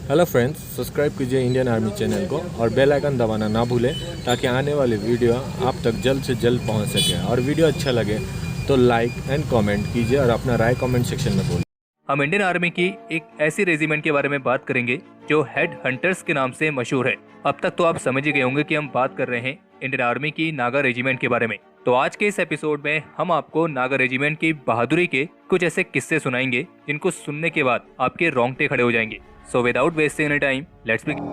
Hello friends, subscribe कीजिए Indian army channel को और बेल आइकन दबाना ना भूलें ताकि आने वाली वीडियो आप तक जल्द से जल्द पहुंच सके। और वीडियो अच्छा लगे तो लाइक एंड कमेंट कीजिए और अपना राय कमेंट सेक्शन में बोलें। हम इंडियन आर्मी की एक ऐसी रेजिमेंट के बारे में बात करेंगे जो हेड हंटर्स के नाम से मशहूर है। अब तक तो आप समझ ही गए होंगे कि हम बात कर रहे हैं इंडियन आर्मी की नागा रेजिमेंट के बारे में। तो आज के इस एपिसोड में हम आपको नागा रेजिमेंट की बहादुरी के कुछ ऐसे किस्से सुनाएंगे जिनको सुनने के बाद आपके रोंगटे खड़े हो जाएंगे। So without wasting any time, let's begin.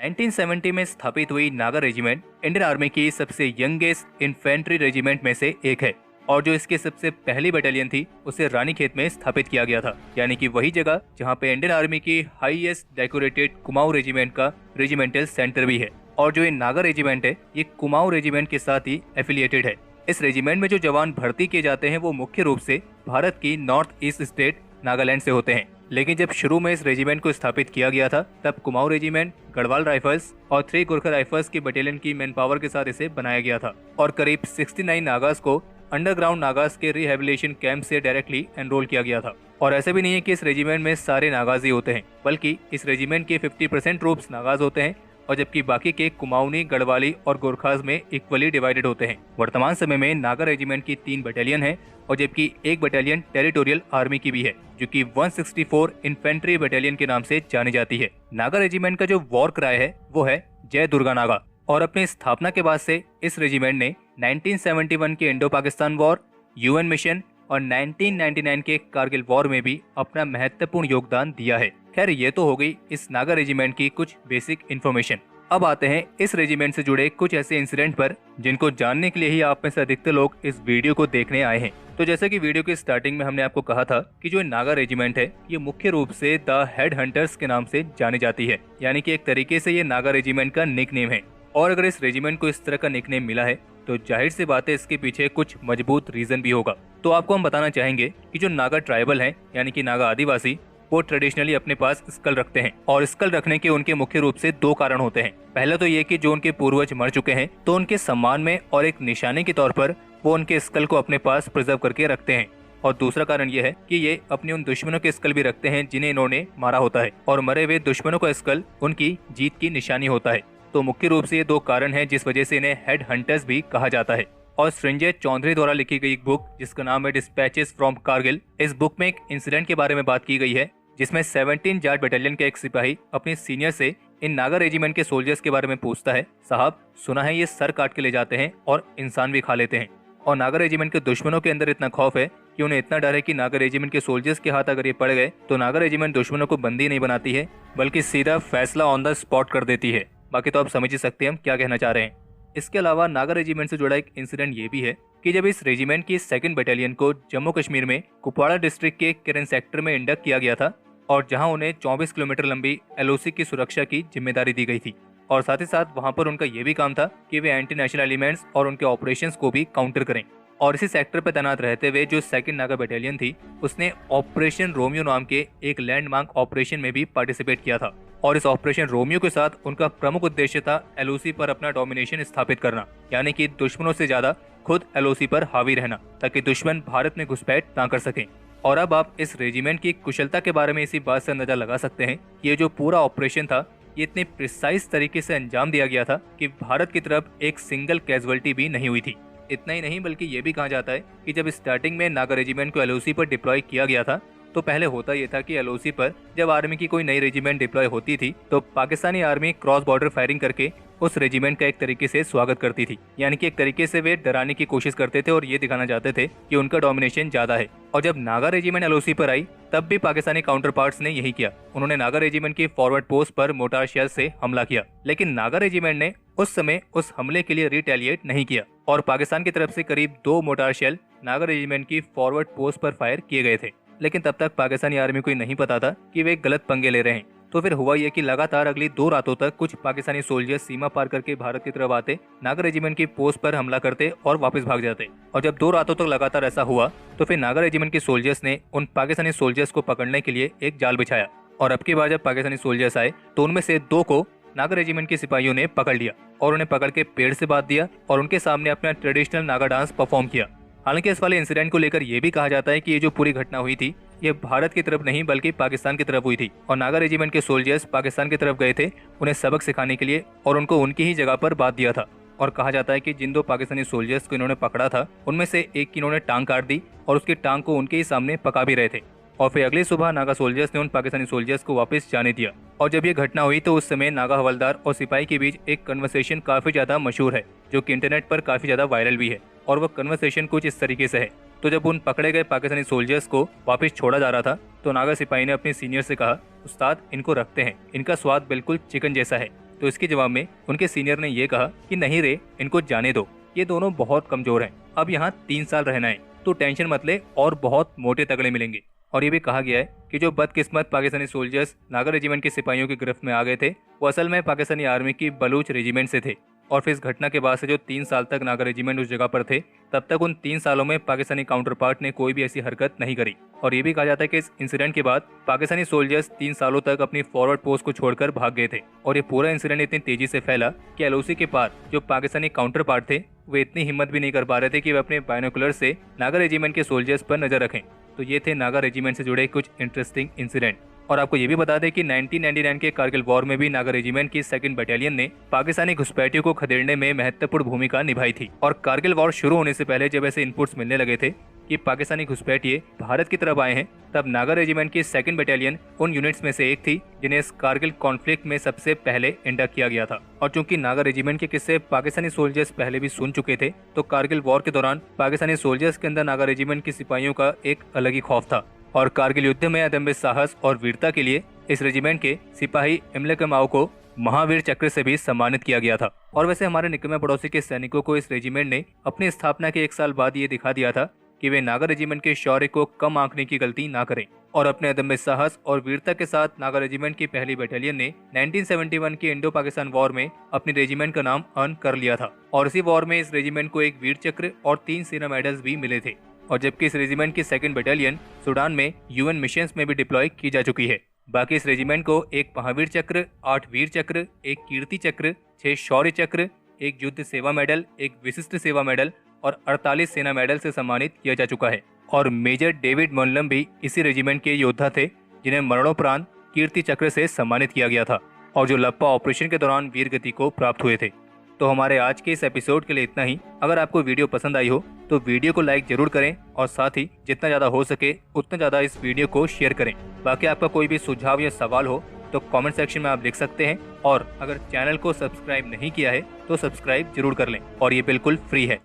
1970 में स्थापित हुई नागा रेजिमेंट इंडियन आर्मी की सबसे यंगेस्ट इन्फेंट्री रेजिमेंट में से एक है और जो इसकी सबसे पहली बटालियन थी उसे रानीखेत में स्थापित किया गया था, यानी कि वही जगह जहां पे इंडियन आर्मी की हाईएस्ट डेकोरेटेड कुमाऊं रेजिमेंट का रेजिमेंटल सेंटर भी है। और जो ये नागा रेजिमेंट है ये कुमाऊं रेजिमेंट के साथ ही एफिलिएटेड है। इस रेजिमेंट में जो जवान भर्ती किए जाते हैं वो मुख्य रूप से भारत की नॉर्थ ईस्ट स्टेट नागालैंड से होते हैं। लेकिन जब शुरू में इस रेजिमेंट को स्थापित किया गया था तब कुमाऊं रेजिमेंट, गढ़वाल राइफल्स और 3 गोरखा राइफल्स की बटालियन की मैन पावर के साथ इसे बनाया गया था और करीब 69 नागास को अंडरग्राउंड नागास के रिहेबिलिटेशन कैंप से डायरेक्टली एनरोल किया गया था। और ऐसे भी नहीं है कि इस रेजिमेंट में सारे नागाज ही होते हैं, बल्कि इस रेजिमेंट के 50% ट्रूप्स नागाज होते हैं और जबकि बाकी के कुमाऊनी, गढ़वाली और गोरखाज में इक्वली डिवाइडेड होते हैं। वर्तमान समय में नागा रेजिमेंट की 3 बटालियन है और जबकि एक बटालियन टेरिटोरियल आर्मी की भी है जो कि 164 इन्फेंट्री बटालियन के नाम से जानी जाती है। नागा रेजिमेंट का जो वॉर क्राई है वो है जय दुर्गा नागा और अपनी स्थापना के बाद से इस रेजिमेंट ने 1971 के Indo Pakistan war, UN mission और 1999 के कारगिल वॉर में भी अपना महत्वपूर्ण योगदान दिया है। खैर ये तो हो गई इस नागा रेजिमेंट की कुछ बेसिक इन्फॉर्मेशन। अब आते हैं इस रेजिमेंट से जुड़े कुछ ऐसे इंसिडेंट पर जिनको जानने के लिए ही आप में से अधिकतर लोग इस वीडियो को देखने आए हैं। तो जैसे कि वीडियो की स्टार्टिंग में हमने आपको कहा था कि जो नागा रेजिमेंट है ये मुख्य रूप से द हेड हंटर्स के नाम से जानी जाती है, यानी कि एक तरीके से ये नागा रेजिमेंट का निक नेम है। और अगर इस रेजिमेंट को इस तरह का निकनेम मिला है तो जाहिर सी बात है इसके पीछे कुछ मजबूत रीजन भी होगा। तो आपको हम बताना चाहेंगे कि जो नागा ट्राइबल हैं यानी कि नागा आदिवासी, वो ट्रेडिशनली अपने पास स्कल रखते हैं और स्कल रखने के उनके मुख्य रूप से 2 कारण होते हैं। पहला तो ये कि जो उनके पूर्वज मर चुके हैं तो उनके सम्मान में और एक निशाने के तौर पर वो उनके स्कल को अपने पास प्रिजर्व करके रखते हैं। और दूसरा कारण ये है कि ये अपने उन दुश्मनों के स्कल भी रखते हैं जिन्हें इन्होंने मारा होता है और मरे हुए दुश्मनों का स्कल उनकी जीत की निशानी होता है। तो मुख्य रूप से ये 2 कारण हैं जिस वजह से इन्हें हेड हंटर्स भी कहा जाता है। और संजय चौधरी द्वारा लिखी गई एक बुक जिसका नाम है डिस्पैचेस फ्रॉम कारगिल, इस बुक में एक इंसिडेंट के बारे में बात की गई है जिसमें 17 जाट बटालियन का एक सिपाही अपने सीनियर से इन नागा रेजिमेंट के सोल्जर्स के बारे में पूछता है, साहब सुना है ये सर काट के ले जाते हैं और इंसान भी खा लेते हैं। और नागा रेजिमेंट के दुश्मनों के अंदर इतना खौफ है कि उन्हें इतना डर है कि नागा रेजिमेंट के सोल्जर्स के हाथ अगर ये पड़ गए तो नागा रेजिमेंट दुश्मनों को बंदी नहीं बनाती है बल्कि सीधा फैसला ऑन द स्पॉट कर देती है। बाकी तो आप समझ ही सकते हैं हम क्या कहना चाह रहे हैं। इसके अलावा नागा रेजिमेंट से जुड़ा एक इंसिडेंट ये भी है कि जब इस रेजिमेंट की 2nd बटालियन को जम्मू कश्मीर में कुपवाड़ा डिस्ट्रिक्ट के किरन सेक्टर में इंडक्ट किया गया था और जहां उन्हें 24 किलोमीटर लंबी एलओसी की सुरक्षा की जिम्मेदारी दी गई थी और साथ ही साथ वहां पर उनका ये भी काम था कि वे एंटी नेशनल एलिमेंट्स और उनके ऑपरेशंस को भी काउंटर करें। और इसी सेक्टर पर तैनात रहते हुए जो 2nd नागा बटालियन थी उसने ऑपरेशन रोमियो नाम के एक लैंडमार्क ऑपरेशन में भी पार्टिसिपेट किया था और इस ऑपरेशन रोमियो के साथ उनका प्रमुख उद्देश्य था एलओसी पर अपना डोमिनेशन स्थापित करना, यानी कि दुश्मनों से ज्यादा खुद एलओसी पर हावी रहना ताकि दुश्मन भारत में घुसपैठ ना कर सकें। और अब आप इस रेजिमेंट की कुशलता के बारे में इसी बात से अंदाजा लगा सकते हैं कि ये जो पूरा ऑपरेशन था ये इतने प्रिसाइज तरीके से अंजाम दिया गया था कि भारत की तरफ एक सिंगल कैजुअलिटी भी नहीं हुई थी। इतना ही नहीं बल्कि ये भी कहा जाता है कि जब स्टार्टिंग में नागा रेजिमेंट को एलओसी पर डिप्लॉय किया गया था तो पहले होता यह था कि एलओसी पर जब आर्मी की कोई नई रेजिमेंट डिप्लॉय होती थी तो Pakistani army cross border firing करके उस रेजिमेंट का एक तरीके से स्वागत करती थी, यानी कि एक तरीके से वे डराने की कोशिश करते थे और ये दिखाना चाहते थे कि उनका डोमिनेशन ज्यादा है। और जब नागा रेजिमेंट एलओसी पर आई तब भी पाकिस्तानी काउंटर पार्ट्स ने यही किया, उन्होंने नागा रेजिमेंट की फॉरवर्ड पोस्ट पर मोर्टार शेल से हमला किया। लेकिन नागा रेजिमेंट ने उस समय उस हमले के लिए रिटेलिएट नहीं किया और पाकिस्तान की तरफ से करीब 2 मोर्टार शेल नागा रेजिमेंट की फॉरवर्ड पोस्ट पर फायर किए गए थे। लेकिन तब तक पाकिस्तानी आर्मी को नहीं पता था कि वे गलत पंगे ले रहे हैं। तो फिर हुआ यह कि लगातार अगली 2 रातों तक कुछ पाकिस्तानी सोल्जर्स सीमा पार करके भारत की तरफ आते, नागा रेजिमेंट की पोस्ट पर हमला करते और वापस भाग जाते। और जब 2 रातों तक लगातार ऐसा हुआ तो फिर नागा रेजिमेंट के सोल्जर्स ने उन पाकिस्तानी सोल्जर्स को पकड़ने के लिए एक जाल बिछाया और अब की बार जब पाकिस्तानी सोल्जर्स आए तो उनमें से 2 को नागा रेजिमेंट के सिपाहियों ने पकड़ लिया और उन्हें पकड़ के पेड़ से बांध दिया और उनके सामने अपना ट्रेडिशनल नागा डांस परफॉर्म किया। हालांकि इस वाले इंसिडेंट को लेकर यह भी कहा जाता है कि ये जो पूरी घटना हुई थी ये भारत की तरफ नहीं बल्कि पाकिस्तान की तरफ हुई थी और नागा रेजिमेंट के सोल्जर्स पाकिस्तान की तरफ गए थे उन्हें सबक सिखाने के लिए और उनको उनकी ही जगह पर बांध दिया था। और कहा जाता है कि जिन 2 पाकिस्तानी सोल्जर्स को इन्होंने पकड़ा था उनमें से एक की इन्होंने टांग काट दी और उसकी टांग को उनके ही सामने पका भी रहे थे। और फिर अगली सुबह नागा सोल्जर्स ने उन पाकिस्तानी सोल्जर्स को वापस जाने दिया। और जब ये घटना हुई तो उस समय नागा हवलदार और सिपाही के बीच एक कन्वर्सेशन काफी ज्यादा मशहूर है जो कि इंटरनेट पर काफी ज्यादा वायरल भी है। और वह कन्वर्सेशन कुछ इस तरीके से है। तो जब उन पकड़े गए पाकिस्तानी सोल्जर्स को वापस छोड़ा जा रहा था तो नागा सिपाही ने अपने सीनियर से कहा, उस्ताद इनको रखते हैं, इनका स्वाद बिल्कुल चिकन जैसा है। तो इसके जवाब में उनके सीनियर ने यह कहा कि नहीं रे, इनको जाने दो, ये दोनों बहुत कमजोर हैं, अब यहाँ 3 साल रहना है, तो टेंशन मत ले और बहुत मोटे तगड़े मिलेंगे। और ये भी कहा गया है कि जो बदकिस्मत पाकिस्तानी सोल्जर्स नागा रेजिमेंट के सिपाहियों की गिरफ्त में आ गए थे वो असल में पाकिस्तानी आर्मी की बलूच रेजिमेंट से थे। और फिर इस घटना के बाद से जो 3 साल तक नागा रेजिमेंट उस जगह पर थे तब तक उन 3 सालों में पाकिस्तानी काउंटर पार्ट ने कोई भी ऐसी हरकत नहीं करी। और ये भी कहा जाता है कि इस इंसिडेंट के बाद पाकिस्तानी सोल्जर्स 3 सालों तक अपनी फॉरवर्ड पोस्ट को छोड़कर भाग गए थे। और ये पूरा इंसिडेंट इतनी तेजी से फैला कि एलओसी के पार जो पाकिस्तानी काउंटर पार्ट थे वे इतनी हिम्मत भी नहीं कर पा रहे थे कि वे अपने बायनोकुलर से नागा रेजिमेंट के सोल्जर्स पर नजर रखें। तो ये थे नागा रेजिमेंट से जुड़े कुछ इंटरेस्टिंग इंसिडेंट। और आपको ये भी बता दें कि 1999 के कारगिल वॉर में भी नागा रेजिमेंट की 2nd बटालियन ने पाकिस्तानी घुसपैठियों को खदेड़ने में महत्वपूर्ण भूमिका निभाई थी। और कारगिल वॉर शुरू होने से पहले जब ऐसे इनपुट्स मिलने लगे थे कि पाकिस्तानी घुसपैठिए भारत की तरफ आए हैं तब नागा रेजिमेंट की 2nd बटालियन उन यूनिट्स में से एक थी जिन्हें इस कारगिल कॉन्फ्लिक्ट में सबसे पहले इंडक्ट किया गया था। और चूंकि नागा रेजिमेंट के किस्से पाकिस्तानी सोल्जर्स पहले भी सुन चुके थे तो कारगिल वॉर के दौरान पाकिस्तानी सोल्जर्स के अंदर नागा रेजिमेंट के सिपाहियों का एक अलग ही खौफ था। और कारगिल युद्ध में अदम्य साहस और वीरता के लिए इस रेजिमेंट के सिपाही इमले कमाओ को महावीर चक्र से भी सम्मानित किया गया था। और वैसे हमारे निकटतम पड़ोसी के सैनिकों को इस रेजिमेंट ने अपनी स्थापना के 1 साल बाद ये दिखा दिया था कि वे नागा रेजिमेंट के शौर्य को कम आंकने की गलती ना करें। और अपने अदम्य साहस और वीरता के साथ नागा रेजिमेंट की पहली बटालियन ने 1971 के इंडो पाकिस्तान वॉर में अपनी रेजिमेंट का नाम अर्न कर लिया था। और इसी वॉर में इस रेजिमेंट को एक वीर चक्र और 3 सेना मेडल्स भी मिले थे। और जबकि इस रेजिमेंट की 2nd बटालियन सूडान में यूएन मिशंस में भी डिप्लॉय की जा चुकी है। बाकी इस रेजिमेंट को 1 महावीर चक्र, 8 वीर चक्र, 1 कीर्ति चक्र, 6 शौर्य चक्र, 1 युद्ध सेवा मेडल, 1 विशिष्ट सेवा मेडल और 48 सेना मेडल से सम्मानित किया जा चुका है। और मेजर डेविड मोनलम भी इसी रेजिमेंट के योद्धा थे जिन्हें मरणोपरांत कीर्ति चक्र से सम्मानित किया गया था और जो लप्पा ऑपरेशन के दौरान वीर गति को प्राप्त हुए थे। तो हमारे आज के इस एपिसोड के लिए इतना ही। अगर आपको वीडियो पसंद आई हो तो वीडियो को लाइक जरूर करें और साथ ही जितना ज़्यादा हो सके उतना ज़्यादा इस वीडियो को शेयर करें। बाकी आपका कोई भी सुझाव या सवाल हो तो कमेंट सेक्शन में आप लिख सकते हैं। और अगर चैनल को सब्सक्राइब नहीं किया है तो सब्सक्राइब जरूर कर लें और ये बिल्कुल फ्री है।